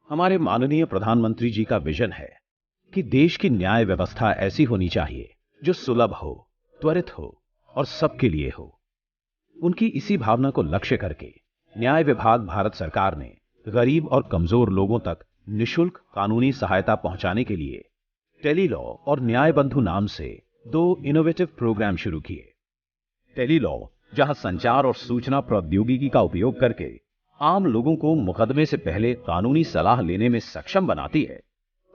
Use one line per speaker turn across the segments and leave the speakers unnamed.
हमारे माननीय प्रधानमंत्री जी का विजन है कि देश की न्याय व्यवस्था ऐसी होनी चाहिए जो सुलभ हो, त्वरित हो और सबके लिए हो। उनकी इसी भावना को लक्ष्य करके न्याय विभाग भारत सरकार ने गरीब और कमजोर लोगों तक निशुल्क कानूनी सहायता पहुंचाने के लिए टेलीलॉ और न्याय बंधु नाम से 2 इनोवेटिव प्रोग्राम शुरू किए। टेलीलॉ जहां संचार और सूचना प्रौद्योगिकी का उपयोग करके आम लोगों को मुकदमे से पहले कानूनी सलाह लेने में सक्षम बनाती है,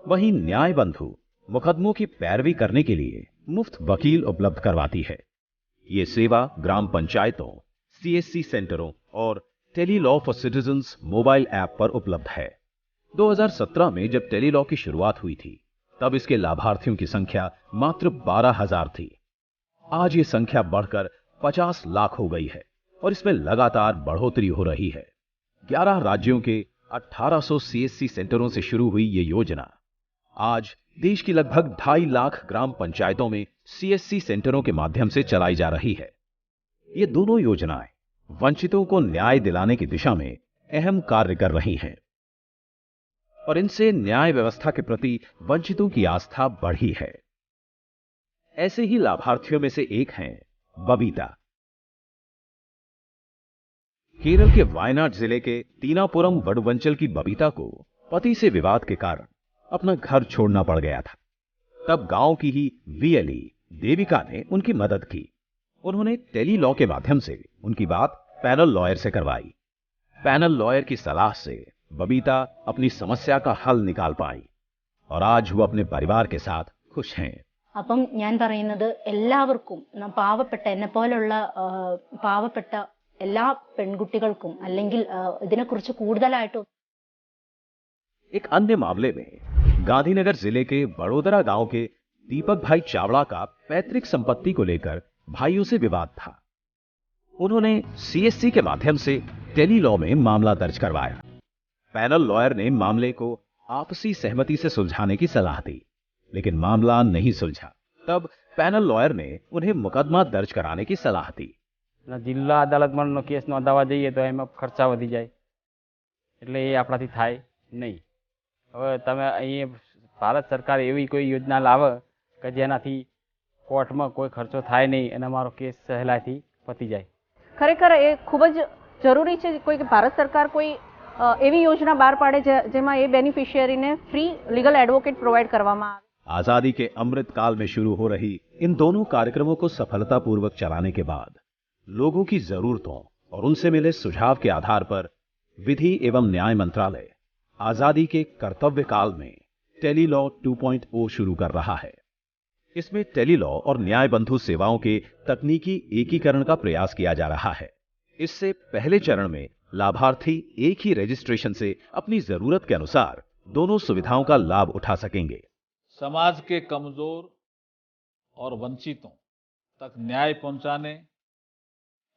वहीं न्याय बंधु मुकदमों की पैरवी करने के लिए मुफ्त वकील उपलब्ध करवाती है। ये सेवा ग्राम पंचायतों, सीएससी सेंटरों और Tele-Law for citizens mobile app पर उपलब्ध है। 2017 में जब टेलीलॉ की शुरुआत हुई थी, तब इसके लाभार्थियों की संख्या मात्र 12,000 थी। आज ये संख्या बढ़कर 50 लाख हो गई है और इसमें लगातार बढ़ोतरी हो रही है। 11 राज्यों के 1800 सीएससी सेंटरों से शुरू हुई ये योजना आज देश की लगभग 2.5 लाख ग्राम पंचायतों में सीएससी सेंटरों के माध्यम से चलाई जा रही है। ये दोनों योजनाएं वंचितों को न्याय दिलाने की दिशा में अहम कार्य कर रही हैं और इनसे न्याय व्यवस्था के प्रति वंचितों की आस्था बढ़ी है। ऐसे ही लाभार्थियों में से एक हैं बबीता। केरल के वायनाड जिले के तीनापुरम वडुवंचल की बबीता को पति से विवाद के कारण अपना घर छोड़ना पड़ गया था। तब गांव की ही वीएलई देविका ने उनकी मदद की। उन्होंने टेलीलॉ के माध्यम से उनकी बात पैनल लॉयर से करवाई। पैनल लॉयर की सलाह से बबीता अपनी समस्या का हल निकाल पाई और आज वो अपने परिवार के साथ खुश हैं।
അപ്പം ഞാൻ പറയുന്നത് എല്ലാവർക്കും പാവപ്പെട്ട എന്നെ പോലുള്ള പാവപ്പെട്ട എല്ലാ പെൺകുട്ടികൾക്കും അല്ലെങ്കിൽ ഇതിനെക്കുറിച്ച് കൂടുതലായിട്ട്
एक अन्य मामले में गांधीनगर जिले के बड़ोदरा गांव के दीपक भाई चावड़ा का पैतृक संपत्ति को लेकर भाइयों से विवाद था। उन्होंने सीएससी के माध्यम से टेलीलॉ में मामला दर्ज करवाया। पैनल लॉयर ने मामले को आपसी सहमति से सुलझाने की सलाह दी, लेकिन मामला नहीं सुलझा। तब पैनल लॉयर ने उन्हें मुकदमा दर्ज कराने की सलाह दी।
जिल्ला अदालत में केस नोंधावा जईए तो एम खर्चा वधी जाए, એટલે એ આપણાથી થાય નહીં। હવે તમે અહીં ભારત સરકાર એવી કોઈ યોजना લાવે કે જેનાથી કોર્ટમાં કોઈ ખર્ચો થાય નહીં અને અમારો કેસ સહેલાઈથી પતી જાય।
ખરેખર એ ખૂબ જ જરૂરી છે કોઈ કે ભારત સરકાર કોઈ એવી યોजना બહાર પાડે જેમાં એ બેનિફિશિયરીને ફ્રી લીગલ એડવોકેટ પ્રોવાઈડ કરવામાં આવે।
आजादी के अमृत काल में शुरू हो रही इन दोनों कार्यक्रमों को सफलतापूर्वक चलाने के बाद लोगों की जरूरतों और उनसे मिले सुझाव के आधार पर विधि एवं न्याय मंत्रालय आजादी के कर्तव्य काल में टेलीलॉ 2.0 शुरू कर रहा है। इसमें टेलीलॉ और न्याय बंधु सेवाओं के तकनीकी एकीकरण का प्रयास किया जा रहा है। इससे पहले चरण में लाभार्थी एक ही रजिस्ट्रेशन से अपनी जरूरत के अनुसार दोनों सुविधाओं का लाभ उठा सकेंगे।
समाज के कमजोर और वंचितों तक न्याय पहुंचाने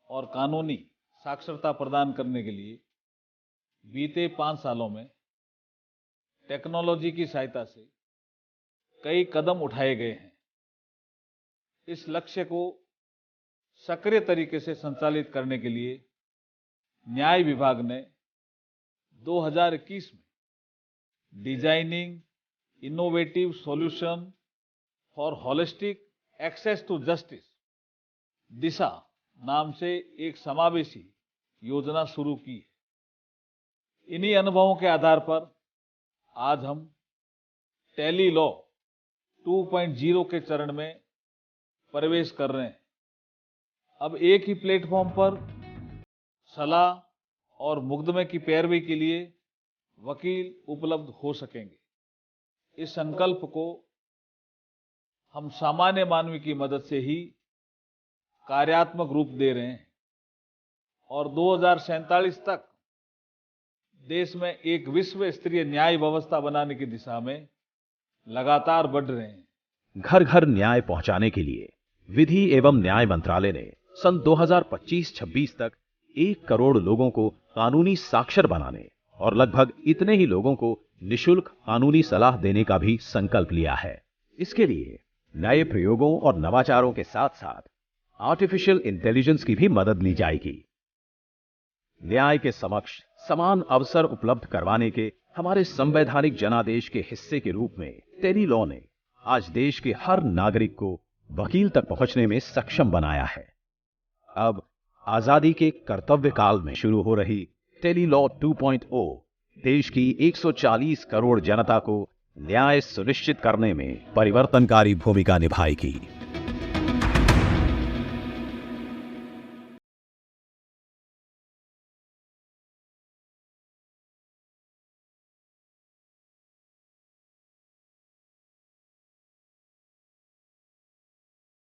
और कानूनी साक्षरता प्रदान करने के लिए बीते 5 सालों में टेक्नोलॉजी की सहायता से कई कदम उठाए गए हैं। इस लक्ष्य को सक्रिय तरीके से संचालित करने के लिए न्याय विभाग ने 2021 में designing innovative solution for holistic access to justice Disha नाम से एक समावेशी योजना शुरू की है। इन्हीं अनुभवों के आधार पर आज हम टेलीलॉ 2.0 के चरण में प्रवेश कर रहे हैं। अब एक ही प्लेटफॉर्म पर सलाह और मुकदमे की पैरवी के लिए वकील उपलब्ध हो सकेंगे। इस संकल्प को हम सामान्य मानवी की मदद से ही कार्यात्मक रूप दे रहे हैं और 2047 तक देश में एक विश्व स्तरीय न्याय व्यवस्था बनाने की दिशा में लगातार बढ़ रहे हैं।
घर घर न्याय पहुंचाने के लिए विधि एवं न्याय मंत्रालय ने सन 2025-26 तक 1 करोड़ लोगों को कानूनी साक्षर बनाने और लगभग इतने ही लोगों को निशुल्क कानूनी सलाह देने का भी संकल्प लिया है। इसके लिए नए प्रयोगों और नवाचारों के साथ साथ आर्टिफिशियल इंटेलिजेंस की भी मदद ली जाएगी। न्याय के समक्ष समान अवसर उपलब्ध करवाने के हमारे संवैधानिक जनादेश के हिस्से के रूप में टेली लॉ ने आज देश के हर नागरिक को वकील तक पहुंचने में सक्षम बनाया है। अब आजादी के कर्तव्य काल में शुरू हो रही टेली लॉ 2.0 देश की 140 करोड़ जनता को न्याय सुनिश्चित करने में परिवर्तनकारी भूमिका निभाएगी।